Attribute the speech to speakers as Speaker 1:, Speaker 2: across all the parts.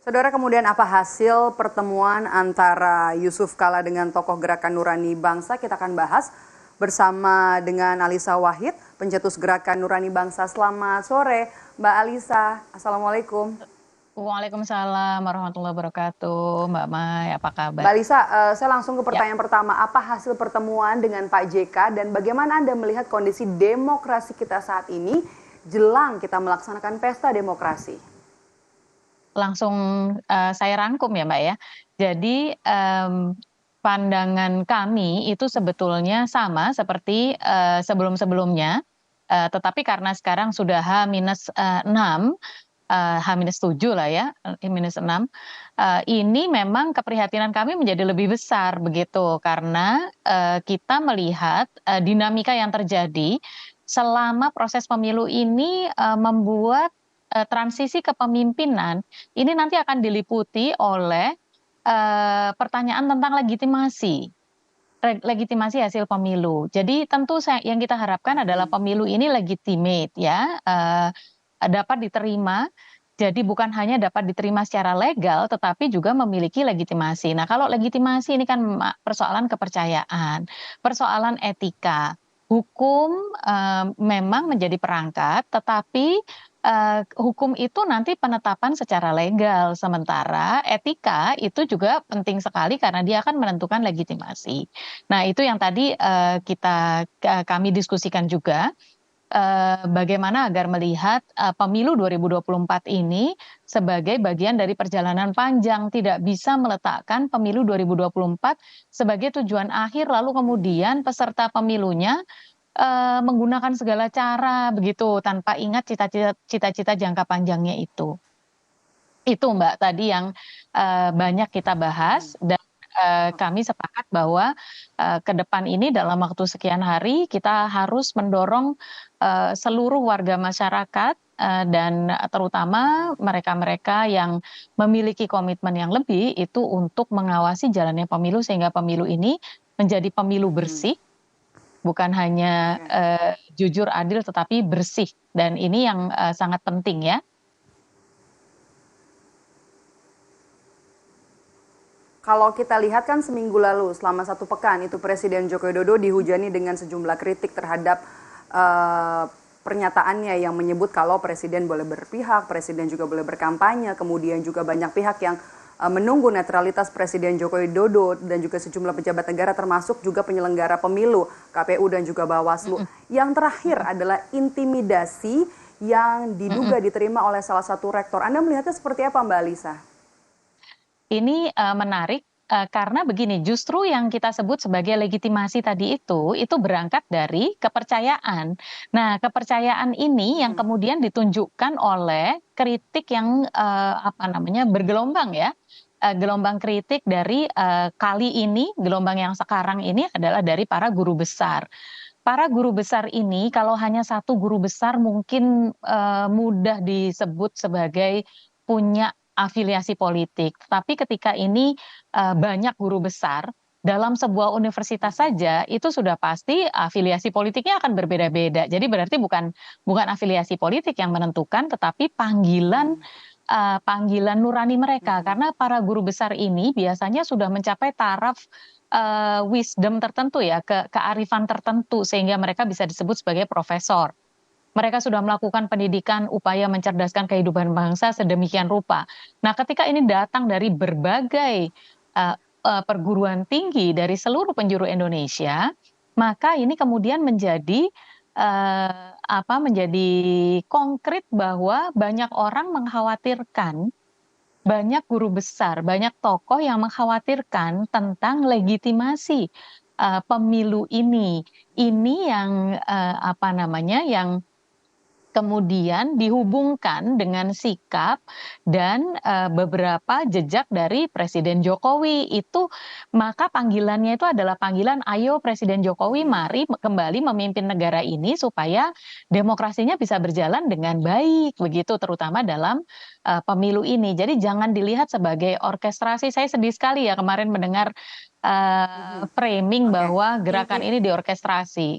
Speaker 1: Saudara, kemudian apa hasil pertemuan antara Yusuf Kala dengan tokoh Gerakan Nurani Bangsa? Kita akan bahas bersama dengan Alisa Wahid, pencetus Gerakan Nurani Bangsa. Selamat sore, Mbak Alisa. Assalamualaikum.
Speaker 2: Waalaikumsalam warahmatullahi wabarakatuh. Mbak Mai, apa kabar?
Speaker 1: Mbak Alisa, saya langsung ke
Speaker 2: Ya,
Speaker 1: pertanyaan pertama. Apa hasil pertemuan dengan Pak JK dan bagaimana Anda melihat kondisi demokrasi kita saat ini jelang kita melaksanakan pesta demokrasi?
Speaker 2: langsung saya rangkum ya Mbak ya. Jadi pandangan kami itu sebetulnya sama seperti sebelum-sebelumnya, tetapi karena sekarang sudah H-6, H-7 lah ya, H-6, ini memang keprihatinan kami menjadi lebih besar begitu, karena kita melihat dinamika yang terjadi selama proses pemilu ini membuat transisi kepemimpinan ini nanti akan diliputi oleh pertanyaan tentang legitimasi hasil pemilu. Jadi tentu yang kita harapkan adalah pemilu ini legitimate ya, dapat diterima. Jadi bukan hanya dapat diterima secara legal, tetapi juga memiliki legitimasi. Nah, kalau legitimasi ini kan persoalan kepercayaan, persoalan etika. Hukum memang menjadi perangkat, tetapi hukum itu nanti penetapan secara legal, sementara etika itu juga penting sekali karena dia akan menentukan legitimasi. Nah, itu yang tadi kami diskusikan juga, bagaimana agar melihat pemilu 2024 ini sebagai bagian dari perjalanan panjang, tidak bisa meletakkan pemilu 2024 sebagai tujuan akhir lalu kemudian peserta pemilunya menggunakan segala cara begitu tanpa ingat cita-cita jangka panjangnya itu. Itu Mbak tadi yang banyak kita bahas dan kami sepakat bahwa ke depan ini dalam waktu sekian hari kita harus mendorong seluruh warga masyarakat dan terutama mereka-mereka yang memiliki komitmen yang lebih itu untuk mengawasi jalannya pemilu sehingga pemilu ini menjadi pemilu bersih, bukan hanya
Speaker 1: Oke.
Speaker 2: jujur, adil tetapi bersih dan ini yang sangat penting ya.
Speaker 1: Kalau kita lihat kan seminggu lalu selama satu pekan itu Presiden Joko Widodo dihujani dengan sejumlah kritik terhadap eh, pernyataannya yang menyebut kalau Presiden boleh berpihak, Presiden juga boleh berkampanye, kemudian juga banyak pihak yang menunggu netralitas Presiden Joko Widodo dan juga sejumlah pejabat negara termasuk juga penyelenggara pemilu, KPU dan juga Bawaslu.
Speaker 2: Mm-mm,
Speaker 1: Yang terakhir
Speaker 2: mm-mm,
Speaker 1: adalah intimidasi yang diduga
Speaker 2: mm-mm.
Speaker 1: diterima oleh salah satu rektor. Anda melihatnya seperti apa, Mbak Alisa?
Speaker 2: Ini menarik karena begini, justru yang kita sebut sebagai legitimasi tadi itu berangkat dari kepercayaan. Nah, kepercayaan ini yang kemudian ditunjukkan oleh kritik yang apa namanya bergelombang ya. Gelombang kritik dari kali ini, gelombang yang sekarang ini adalah dari para guru besar. Para guru besar ini, kalau hanya satu guru besar mungkin mudah disebut sebagai punya afiliasi politik. Tapi ketika ini banyak guru besar dalam sebuah universitas saja itu sudah pasti afiliasi politiknya akan berbeda-beda. Jadi berarti bukan bukan afiliasi politik yang menentukan, tetapi panggilan nurani mereka. Karena para guru besar ini biasanya sudah mencapai taraf wisdom tertentu ya, kearifan tertentu sehingga mereka bisa disebut sebagai profesor. Mereka sudah melakukan pendidikan upaya mencerdaskan kehidupan bangsa sedemikian rupa. Nah, ketika ini datang dari berbagai perguruan tinggi dari seluruh penjuru Indonesia, maka ini kemudian menjadi menjadi konkret bahwa banyak orang mengkhawatirkan, banyak guru besar, banyak tokoh yang mengkhawatirkan tentang legitimasi pemilu ini. Ini yang yang kemudian dihubungkan dengan sikap dan beberapa jejak dari Presiden Jokowi itu, maka panggilannya itu adalah panggilan, "Ayo Presiden Jokowi, mari kembali memimpin negara ini supaya demokrasinya bisa berjalan dengan baik," begitu, terutama dalam pemilu ini. Jadi jangan dilihat sebagai orkestrasi. Saya sedih sekali ya kemarin mendengar framing
Speaker 1: Oke.
Speaker 2: bahwa gerakan
Speaker 1: Inti
Speaker 2: ini diorkestrasi.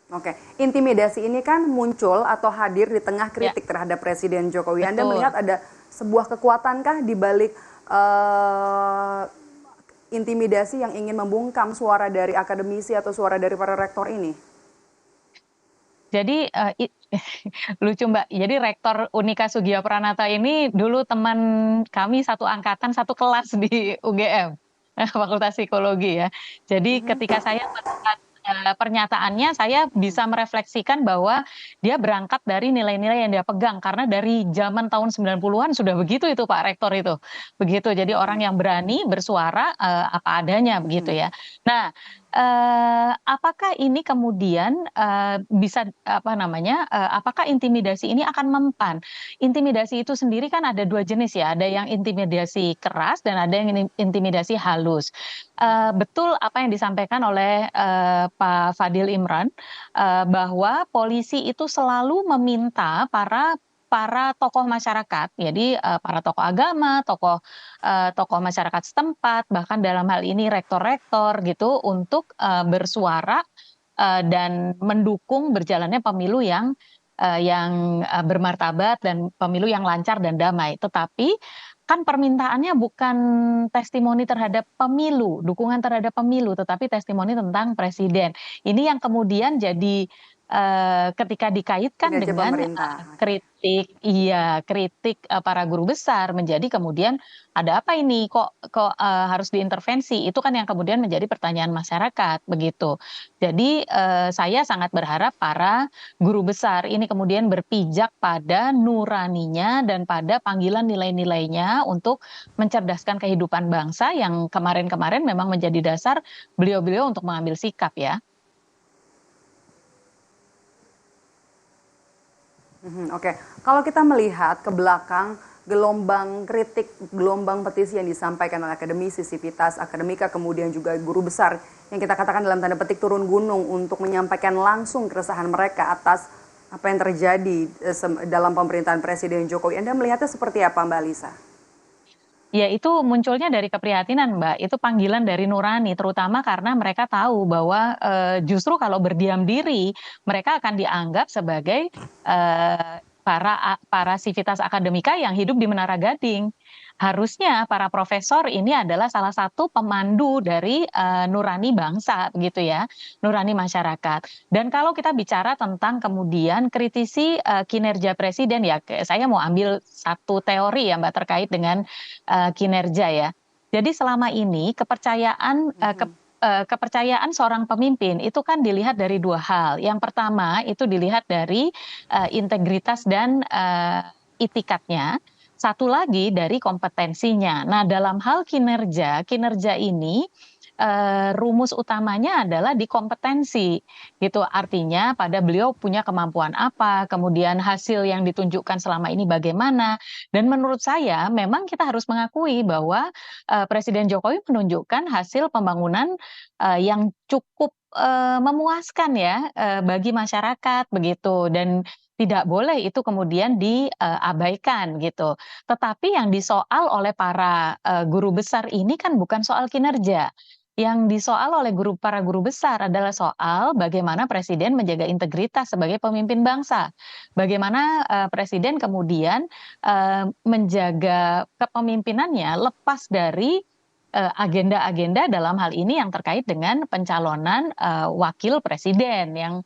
Speaker 1: Oke, intimidasi ini kan muncul atau hadir di tengah
Speaker 2: Ya,
Speaker 1: kritik terhadap Presiden Jokowi. Anda
Speaker 2: betul.
Speaker 1: melihat ada sebuah kekuatankah di balik eh, intimidasi yang ingin membungkam suara dari akademisi atau suara dari para rektor ini?
Speaker 2: Jadi lucu Mbak. Jadi Rektor Unika Sugiyapranata ini dulu teman kami satu angkatan, satu kelas di UGM, Fakultas Psikologi ya. Jadi ketika saya melihat pernyataannya, saya bisa merefleksikan bahwa dia berangkat dari nilai-nilai yang dia pegang karena dari zaman tahun 90-an sudah begitu itu Pak Rektor itu. Begitu. Jadi orang yang berani bersuara apa adanya begitu ya. Nah, apakah ini kemudian bisa apa namanya? Apakah intimidasi ini akan mempan? Intimidasi itu sendiri kan ada dua jenis ya, ada yang intimidasi keras dan ada yang intimidasi halus. Betul apa yang disampaikan oleh Pak Fadil Imran, bahwa polisi itu selalu meminta para para tokoh masyarakat, jadi para tokoh agama, tokoh masyarakat setempat, bahkan dalam hal ini rektor-rektor gitu untuk bersuara dan mendukung berjalannya pemilu yang bermartabat dan pemilu yang lancar dan damai. Tetapi kan permintaannya bukan testimoni terhadap pemilu, dukungan terhadap pemilu, tetapi testimoni tentang presiden. Ini yang kemudian jadi ketika dikaitkan
Speaker 1: Kinerja
Speaker 2: dengan
Speaker 1: pemerintah.
Speaker 2: kritik, iya kritik para guru besar menjadi kemudian ada apa ini kok harus diintervensi? Itu kan yang kemudian menjadi pertanyaan masyarakat begitu. Jadi saya sangat berharap para guru besar ini kemudian berpijak pada nuraninya dan pada panggilan nilai-nilainya untuk mencerdaskan kehidupan bangsa yang kemarin-kemarin memang menjadi dasar beliau-beliau untuk mengambil sikap ya.
Speaker 1: Oke, kalau kita melihat ke belakang gelombang kritik, gelombang petisi yang disampaikan oleh akademisi, sivitas, akademika, kemudian juga guru besar yang kita katakan dalam tanda petik turun gunung untuk menyampaikan langsung keresahan mereka atas apa yang terjadi dalam pemerintahan Presiden Jokowi. Anda melihatnya seperti apa, Mbak Lisa?
Speaker 2: Ya itu munculnya dari keprihatinan Mbak, itu panggilan dari nurani terutama karena mereka tahu bahwa, justru kalau berdiam diri mereka akan dianggap sebagai, para sivitas akademika yang hidup di Menara Gading. Harusnya para profesor ini adalah salah satu pemandu dari, nurani bangsa begitu ya, nurani masyarakat. Dan kalau kita bicara tentang kemudian kritisi, kinerja presiden ya saya mau ambil satu teori ya Mbak terkait dengan kinerja ya. Jadi selama ini kepercayaan seorang pemimpin itu kan dilihat dari dua hal. Yang pertama itu dilihat dari integritas dan itikatnya. Satu lagi dari kompetensinya. Nah, dalam hal kinerja, kinerja ini rumus utamanya adalah di kompetensi gitu. Artinya pada beliau punya kemampuan apa, kemudian hasil yang ditunjukkan selama ini bagaimana. Dan menurut saya memang kita harus mengakui bahwa Presiden Jokowi menunjukkan hasil pembangunan yang cukup memuaskan ya bagi masyarakat begitu dan tidak boleh itu kemudian diabaikan gitu. Tetapi yang disoal oleh para guru besar ini kan bukan soal kinerja. Yang disoal oleh para guru besar adalah soal bagaimana presiden menjaga integritas sebagai pemimpin bangsa. Bagaimana presiden kemudian menjaga kepemimpinannya lepas dari agenda-agenda dalam hal ini yang terkait dengan pencalonan wakil presiden yang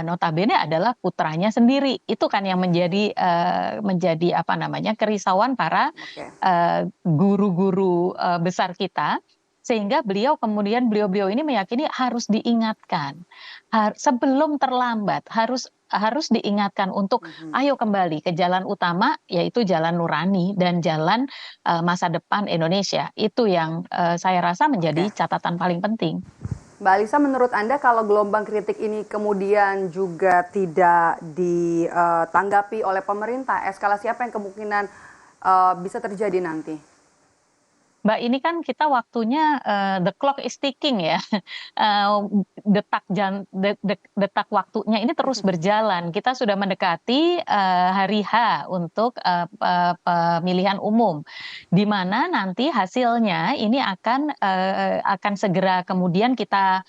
Speaker 2: notabene adalah putranya sendiri. Itu kan yang menjadi apa namanya kerisauan para
Speaker 1: Oke.
Speaker 2: guru-guru besar kita sehingga beliau-beliau ini meyakini harus diingatkan sebelum terlambat harus diingatkan untuk ayo kembali ke jalan utama yaitu jalan nurani dan jalan masa depan Indonesia. Itu yang saya rasa menjadi
Speaker 1: Oke.
Speaker 2: catatan paling penting.
Speaker 1: Mbak Alisa, menurut Anda kalau gelombang kritik ini kemudian juga tidak ditanggapi oleh pemerintah, eskalasi apa yang kemungkinan bisa terjadi nanti?
Speaker 2: Mbak, ini kan kita waktunya the clock is ticking ya. Eh, detak waktunya ini terus berjalan. Kita sudah mendekati hari H untuk pemilihan umum, di mana nanti hasilnya ini akan segera kemudian kita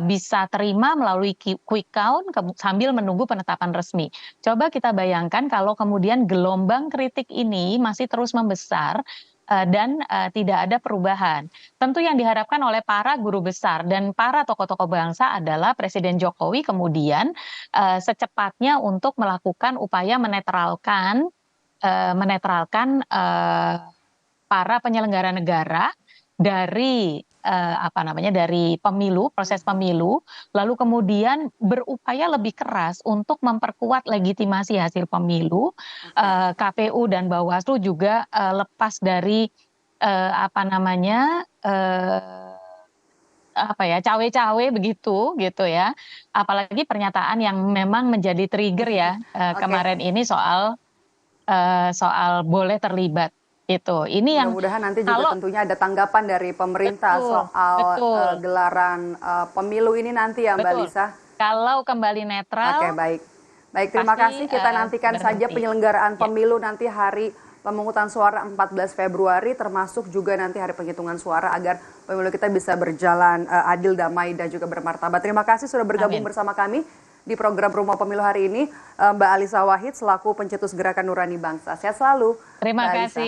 Speaker 2: bisa terima melalui quick count sambil menunggu penetapan resmi. Coba kita bayangkan kalau kemudian gelombang kritik ini masih terus membesar dan tidak ada perubahan. Tentu yang diharapkan oleh para guru besar dan para tokoh-tokoh bangsa adalah Presiden Jokowi kemudian secepatnya untuk melakukan upaya menetralkan para penyelenggara negara dari dari pemilu, proses pemilu, lalu kemudian berupaya lebih keras untuk memperkuat legitimasi hasil pemilu. KPU dan Bawaslu juga lepas dari cawe-cawe begitu gitu ya. Apalagi pernyataan yang memang menjadi trigger ya kemarin ini soal boleh terlibat itu. Ini yang
Speaker 1: mudah-mudahan nanti juga tentunya ada tanggapan dari pemerintah soal gelaran pemilu ini nanti ya Mbak Lisa.
Speaker 2: Kalau kembali netral.
Speaker 1: Oke, baik. Baik, terima kasih. Kita nantikan saja penyelenggaraan pemilu nanti hari pemungutan suara 14 Februari, termasuk juga nanti hari penghitungan suara agar pemilu kita bisa berjalan adil, damai, dan juga bermartabat. Terima kasih sudah bergabung bersama kami di program Rumah Pemilu hari ini, Mbak Alisa Wahid selaku pencetus Gerakan Nurani Bangsa. Sehat selalu.
Speaker 2: Terima kasih.